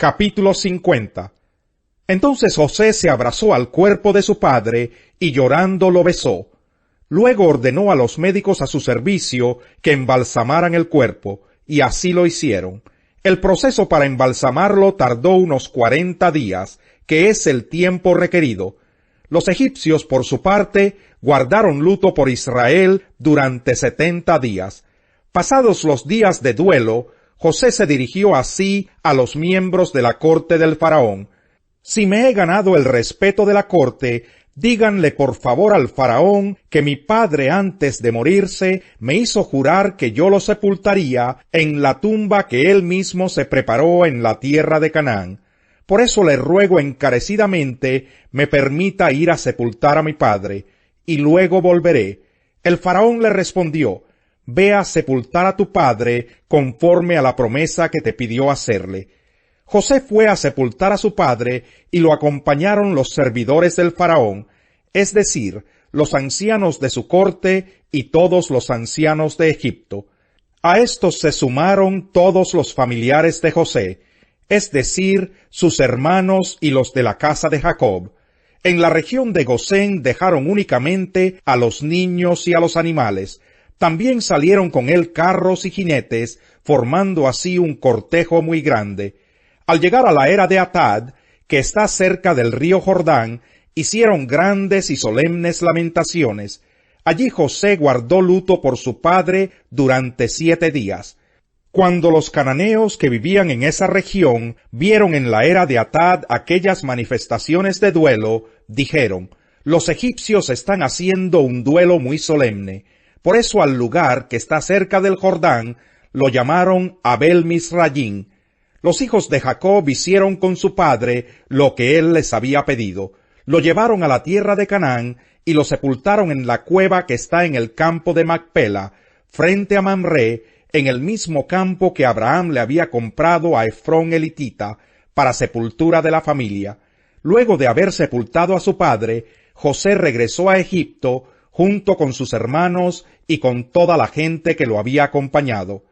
Capítulo 50. Entonces José se abrazó al cuerpo de su padre y llorando lo besó. Luego ordenó a los médicos a su servicio que embalsamaran el cuerpo, y así lo hicieron. El proceso para embalsamarlo tardó unos 40 días, que es el tiempo requerido. Los egipcios, por su parte, guardaron luto por Israel durante 70 días. Pasados los días de duelo, José se dirigió así a los miembros de la corte del faraón. Si me he ganado el respeto de la corte, díganle por favor al faraón que mi padre antes de morirse me hizo jurar que yo lo sepultaría en la tumba que él mismo se preparó en la tierra de Canaán. Por eso le ruego encarecidamente me permita ir a sepultar a mi padre, y luego volveré. El faraón le respondió: Ve a sepultar a tu padre conforme a la promesa que te pidió hacerle. José fue a sepultar a su padre y lo acompañaron los servidores del faraón, es decir, los ancianos de su corte y todos los ancianos de Egipto. A estos se sumaron todos los familiares de José, es decir, sus hermanos y los de la casa de Jacob. En la región de Gosén dejaron únicamente a los niños y a los animales. También salieron con él carros y jinetes, formando así un cortejo muy grande. Al llegar a la era de Atad, que está cerca del río Jordán, hicieron grandes y solemnes lamentaciones. Allí José guardó luto por su padre durante 7 días. Cuando los cananeos que vivían en esa región vieron en la era de Atad aquellas manifestaciones de duelo, dijeron: Los egipcios están haciendo un duelo muy solemne. Por eso al lugar que está cerca del Jordán lo llamaron Abel Misrayim. Los hijos de Jacob hicieron con su padre lo que él les había pedido. Lo llevaron a la tierra de Canaán y lo sepultaron en la cueva que está en el campo de Macpela, frente a Mamré, en el mismo campo que Abraham le había comprado a Efrón elitita, para sepultura de la familia. Luego de haber sepultado a su padre, José regresó a Egipto, junto con sus hermanos y con toda la gente que lo había acompañado.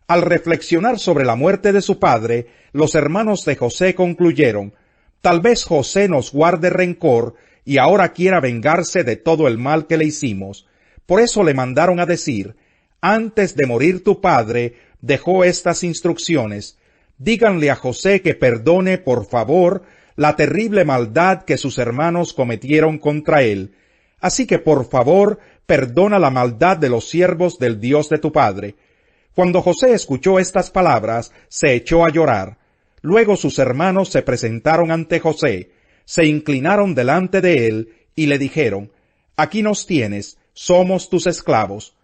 Al reflexionar sobre la muerte de su padre, los hermanos de José concluyeron: tal vez José nos guarde rencor y ahora quiera vengarse de todo el mal que le hicimos. Por eso le mandaron a decir: antes de morir tu padre, dejó estas instrucciones: díganle a José que perdone, por favor, la terrible maldad que sus hermanos cometieron contra él. Así que, por favor, perdona la maldad de los siervos del Dios de tu padre. Cuando José escuchó estas palabras, se echó a llorar. Luego sus hermanos se presentaron ante José, se inclinaron delante de él y le dijeron: aquí nos tienes, somos tus esclavos.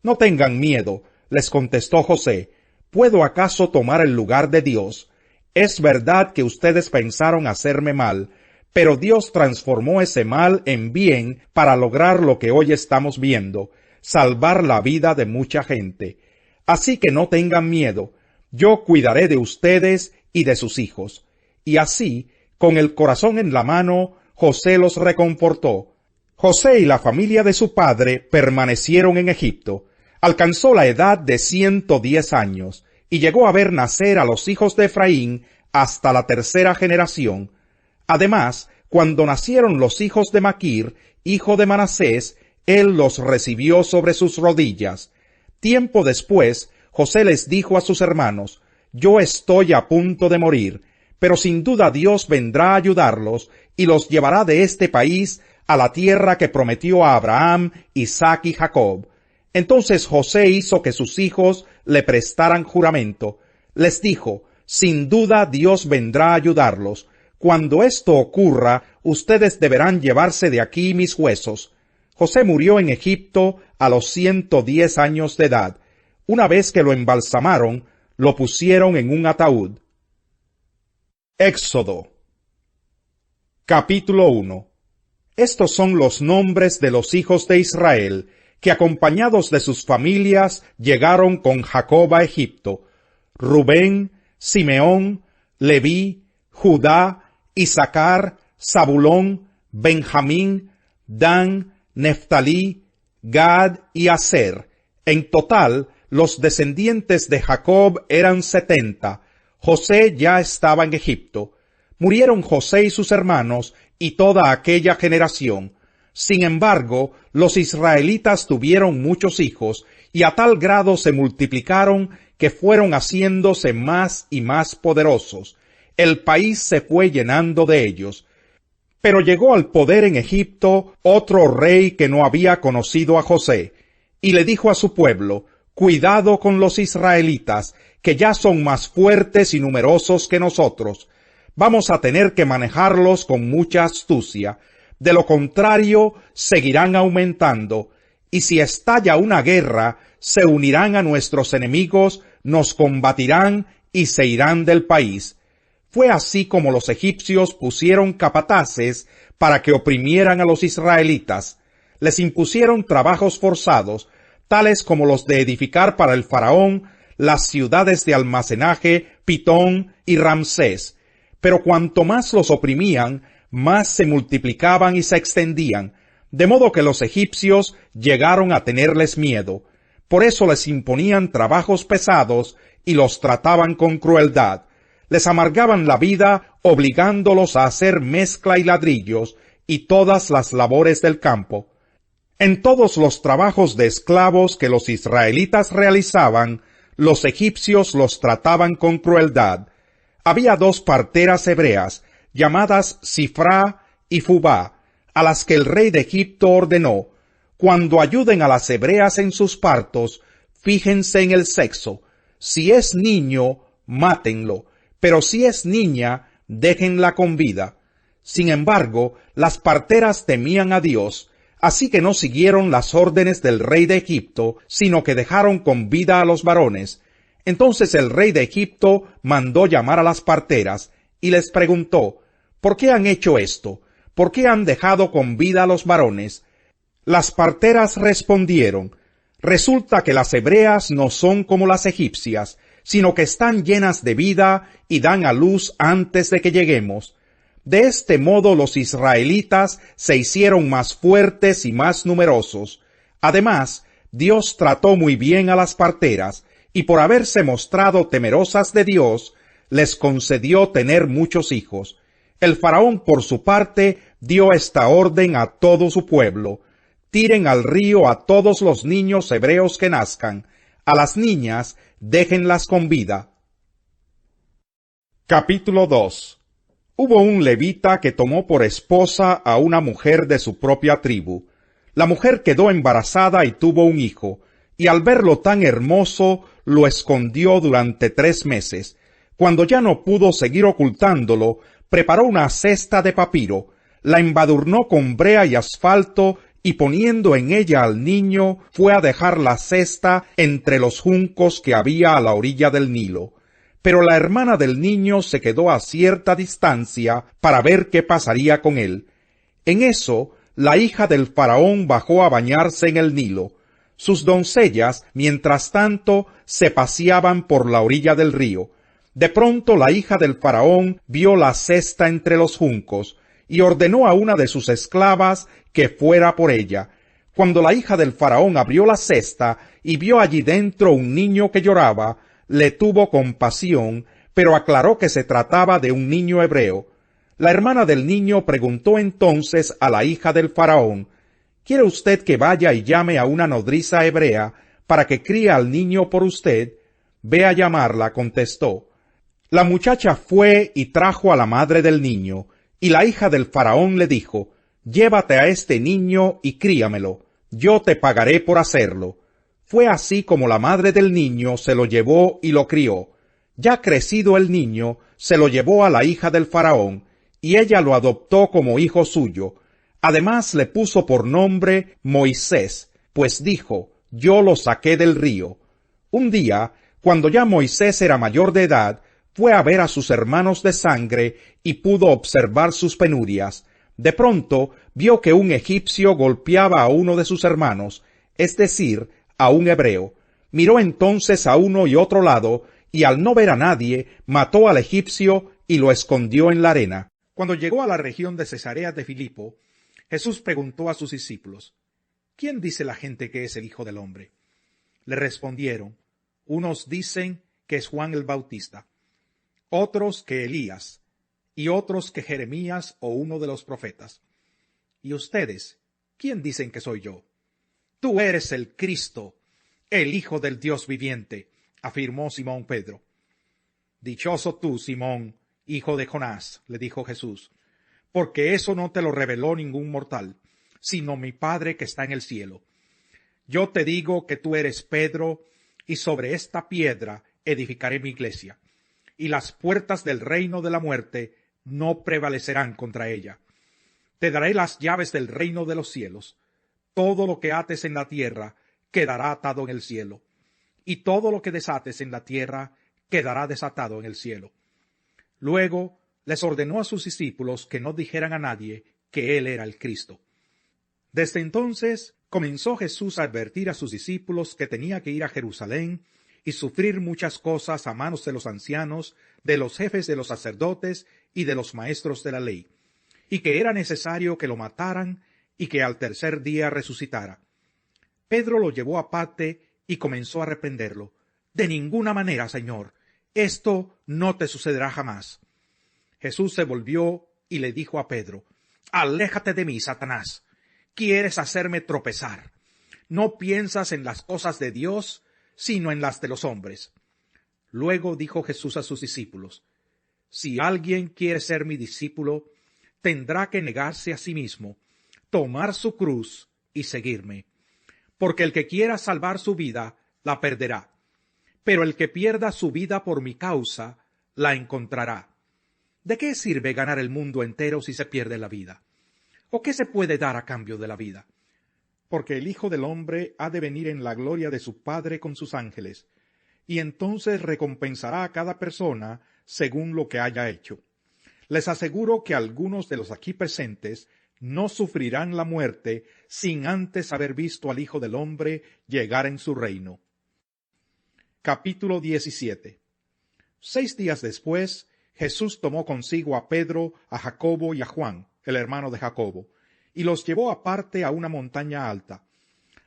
No tengan miedo, les contestó José. ¿Puedo acaso tomar el lugar de Dios? Es verdad que ustedes pensaron hacerme mal, pero Dios transformó ese mal en bien para lograr lo que hoy estamos viendo, salvar la vida de mucha gente. Así que no tengan miedo, yo cuidaré de ustedes y de sus hijos. Y así, con el corazón en la mano, José los reconfortó. José y la familia de su padre permanecieron en Egipto. Alcanzó la edad de 110 años, y llegó a ver nacer a los hijos de Efraín hasta la 3ª generación. Además, cuando nacieron los hijos de Maquir, hijo de Manasés, él los recibió sobre sus rodillas. Tiempo después, José les dijo a sus hermanos: yo estoy a punto de morir, pero sin duda Dios vendrá a ayudarlos y los llevará de este país a la tierra que prometió a Abraham, Isaac y Jacob. Entonces José hizo que sus hijos le prestaran juramento. Les dijo: sin duda Dios vendrá a ayudarlos. Cuando esto ocurra, ustedes deberán llevarse de aquí mis huesos. José murió en Egipto a los 110 años de edad. Una vez que lo embalsamaron, lo pusieron en un ataúd. Éxodo. Capítulo 1. Estos son los nombres de los hijos de Israel, que acompañados de sus familias llegaron con Jacob a Egipto: Rubén, Simeón, Leví, Judá, Isaacar, Zabulón, Benjamín, Dan, Neftalí, Gad y Aser. En total, los descendientes de Jacob eran 70. José ya estaba en Egipto. Murieron José y sus hermanos y toda aquella generación. Sin embargo, los israelitas tuvieron muchos hijos, y a tal grado se multiplicaron que fueron haciéndose más y más poderosos. El país se fue llenando de ellos. Pero llegó al poder en Egipto otro rey que no había conocido a José, y le dijo a su pueblo: cuidado con los israelitas, que ya son más fuertes y numerosos que nosotros. Vamos a tener que manejarlos con mucha astucia. De lo contrario, seguirán aumentando, y si estalla una guerra, se unirán a nuestros enemigos, nos combatirán y se irán del país. Fue así como los egipcios pusieron capataces para que oprimieran a los israelitas. Les impusieron trabajos forzados, tales como los de edificar para el faraón las ciudades de almacenaje, Pitón y Ramsés. Pero cuanto más los oprimían, más se multiplicaban y se extendían, de modo que los egipcios llegaron a tenerles miedo. Por eso les imponían trabajos pesados y los trataban con crueldad. Les amargaban la vida, obligándolos a hacer mezcla y ladrillos y todas las labores del campo. En todos los trabajos de esclavos que los israelitas realizaban, los egipcios los trataban con crueldad. Había dos parteras hebreas, llamadas Sifrá y Fubá, a las que el rey de Egipto ordenó: cuando ayuden a las hebreas en sus partos, fíjense en el sexo. Si es niño, mátenlo, pero si es niña, déjenla con vida. Sin embargo, las parteras temían a Dios, así que no siguieron las órdenes del rey de Egipto, sino que dejaron con vida a los varones. Entonces el rey de Egipto mandó llamar a las parteras, y les preguntó: ¿por qué han hecho esto? ¿Por qué han dejado con vida a los varones? Las parteras respondieron: resulta que las hebreas no son como las egipcias, sino que están llenas de vida y dan a luz antes de que lleguemos. De este modo los israelitas se hicieron más fuertes y más numerosos. Además, Dios trató muy bien a las parteras, y por haberse mostrado temerosas de Dios, les concedió tener muchos hijos. El faraón, por su parte, dio esta orden a todo su pueblo: tiren al río a todos los niños hebreos que nazcan. A las niñas, déjenlas con vida. Capítulo 2. Hubo un levita que tomó por esposa a una mujer de su propia tribu. La mujer quedó embarazada y tuvo un hijo, y al verlo tan hermoso, lo escondió durante 3 meses. Cuando ya no pudo seguir ocultándolo, preparó una cesta de papiro, la embadurnó con brea y asfalto, y poniendo en ella al niño, fue a dejar la cesta entre los juncos que había a la orilla del Nilo. Pero la hermana del niño se quedó a cierta distancia para ver qué pasaría con él. En eso, la hija del faraón bajó a bañarse en el Nilo. Sus doncellas, mientras tanto, se paseaban por la orilla del río. De pronto la hija del faraón vio la cesta entre los juncos, y ordenó a una de sus esclavas que fuera por ella. Cuando la hija del faraón abrió la cesta y vio allí dentro un niño que lloraba, le tuvo compasión, pero aclaró que se trataba de un niño hebreo. La hermana del niño preguntó entonces a la hija del faraón: ¿quiere usted que vaya y llame a una nodriza hebrea para que críe al niño por usted? Ve a llamarla, contestó. La muchacha fue y trajo a la madre del niño, y la hija del faraón le dijo: llévate a este niño y críamelo, yo te pagaré por hacerlo. Fue así como la madre del niño se lo llevó y lo crió. Ya crecido el niño, se lo llevó a la hija del faraón, y ella lo adoptó como hijo suyo. Además le puso por nombre Moisés, pues dijo: yo lo saqué del río. Un día, cuando ya Moisés era mayor de edad, fue a ver a sus hermanos de sangre y pudo observar sus penurias. De pronto vio que un egipcio golpeaba a uno de sus hermanos, es decir, a un hebreo. Miró entonces a uno y otro lado, y al no ver a nadie, mató al egipcio y lo escondió en la arena. Cuando llegó a la región de Cesarea de Filipo, Jesús preguntó a sus discípulos: ¿quién dice la gente que es el Hijo del Hombre? Le respondieron: unos dicen que es Juan el Bautista, otros que Elías, y otros que Jeremías o uno de los profetas. ¿Y ustedes, quién dicen que soy yo? Tú eres el Cristo, el Hijo del Dios viviente, afirmó Simón Pedro. Dichoso tú, Simón, hijo de Jonás, le dijo Jesús, porque eso no te lo reveló ningún mortal, sino mi Padre que está en el cielo. Yo te digo que tú eres Pedro, y sobre esta piedra edificaré mi iglesia, y las puertas del reino de la muerte no prevalecerán contra ella. Te daré las llaves del reino de los cielos. Todo lo que ates en la tierra quedará atado en el cielo, y todo lo que desates en la tierra quedará desatado en el cielo. Luego les ordenó a sus discípulos que no dijeran a nadie que él era el Cristo. Desde entonces comenzó Jesús a advertir a sus discípulos que tenía que ir a Jerusalén y sufrir muchas cosas a manos de los ancianos, de los jefes de los sacerdotes y de los maestros de la ley, y que era necesario que lo mataran y que al tercer día resucitara. Pedro lo llevó aparte y comenzó a reprenderlo. De ninguna manera, Señor, esto no te sucederá jamás. Jesús se volvió y le dijo a Pedro, Aléjate de mí, Satanás. Quieres hacerme tropezar. No piensas en las cosas de Dios, sino en las de los hombres. Luego dijo Jesús a sus discípulos, Si alguien quiere ser mi discípulo, tendrá que negarse a sí mismo, tomar su cruz y seguirme. Porque el que quiera salvar su vida, la perderá. Pero el que pierda su vida por mi causa, la encontrará. ¿De qué sirve ganar el mundo entero si se pierde la vida? ¿O qué se puede dar a cambio de la vida? Porque el Hijo del Hombre ha de venir en la gloria de su Padre con sus ángeles, y entonces recompensará a cada persona según lo que haya hecho. Les aseguro que algunos de los aquí presentes no sufrirán la muerte sin antes haber visto al Hijo del Hombre llegar en su reino. Capítulo 17. 6 días después, Jesús tomó consigo a Pedro, a Jacobo y a Juan, el hermano de Jacobo, y los llevó aparte a una montaña alta.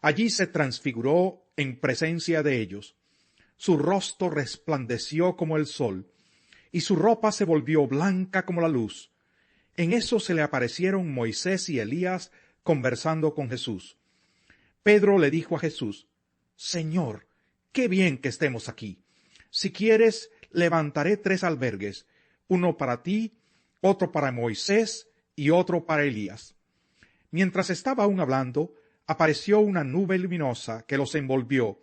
Allí se transfiguró en presencia de ellos. Su rostro resplandeció como el sol, y su ropa se volvió blanca como la luz. En eso se le aparecieron Moisés y Elías conversando con Jesús. Pedro le dijo a Jesús, Señor, qué bien que estemos aquí. Si quieres, levantaré 3 albergues, uno para ti, otro para Moisés y otro para Elías. Mientras estaba aún hablando, apareció una nube luminosa que los envolvió,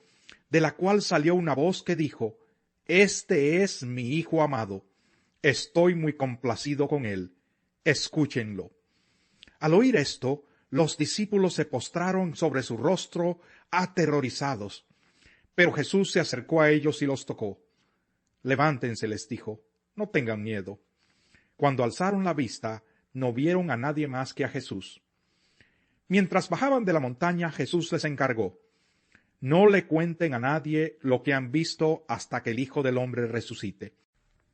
de la cual salió una voz que dijo, Este es mi Hijo amado, estoy muy complacido con él, escúchenlo. Al oír esto, los discípulos se postraron sobre su rostro, aterrorizados. Pero Jesús se acercó a ellos y los tocó. Levántense, les dijo, no tengan miedo. Cuando alzaron la vista, no vieron a nadie más que a Jesús. Mientras bajaban de la montaña, Jesús les encargó, no le cuenten a nadie lo que han visto hasta que el Hijo del Hombre resucite.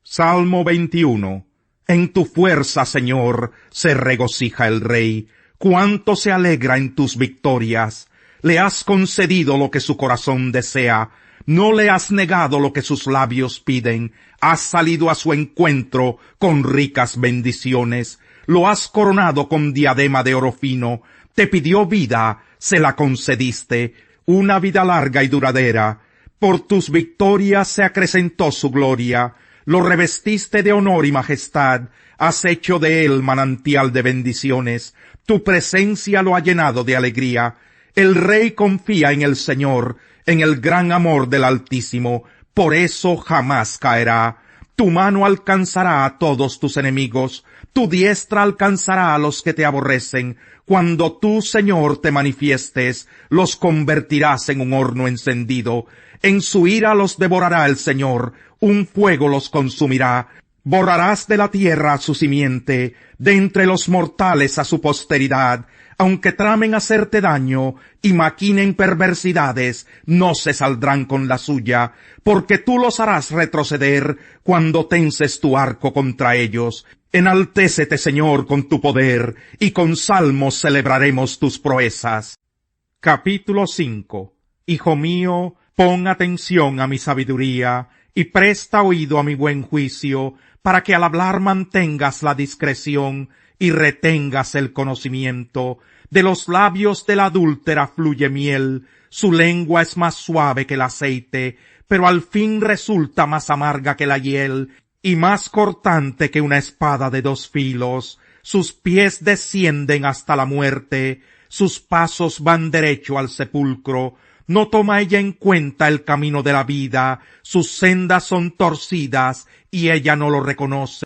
Salmo 21. En tu fuerza, Señor, se regocija el Rey. Cuánto se alegra en tus victorias. Le has concedido lo que su corazón desea. No le has negado lo que sus labios piden. Has salido a su encuentro con ricas bendiciones. Lo has coronado con diadema de oro fino. Te pidió vida, se la concediste, una vida larga y duradera. Por tus victorias se acrecentó su gloria. Lo revestiste de honor y majestad. Has hecho de él manantial de bendiciones. Tu presencia lo ha llenado de alegría. El Rey confía en el Señor, en el gran amor del Altísimo. Por eso jamás caerá. Tu mano alcanzará a todos tus enemigos. Tu diestra alcanzará a los que te aborrecen. Cuando tú, Señor, te manifiestes, los convertirás en un horno encendido. En su ira los devorará el Señor, un fuego los consumirá. Borrarás de la tierra a su simiente, de entre los mortales a su posteridad. Aunque tramen hacerte daño y maquinen perversidades, no se saldrán con la suya, porque tú los harás retroceder cuando tenses tu arco contra ellos. Enaltécete, Señor, con tu poder, y con salmos celebraremos tus proezas. Capítulo 5. Hijo mío, pon atención a mi sabiduría, y presta oído a mi buen juicio, para que al hablar mantengas la discreción y retengas el conocimiento. De los labios de la adúltera fluye miel, su lengua es más suave que el aceite, pero al fin resulta más amarga que la hiel, y más cortante que una espada de dos filos. Sus pies descienden hasta la muerte, sus pasos van derecho al sepulcro. No toma ella en cuenta el camino de la vida, sus sendas son torcidas, y ella no lo reconoce.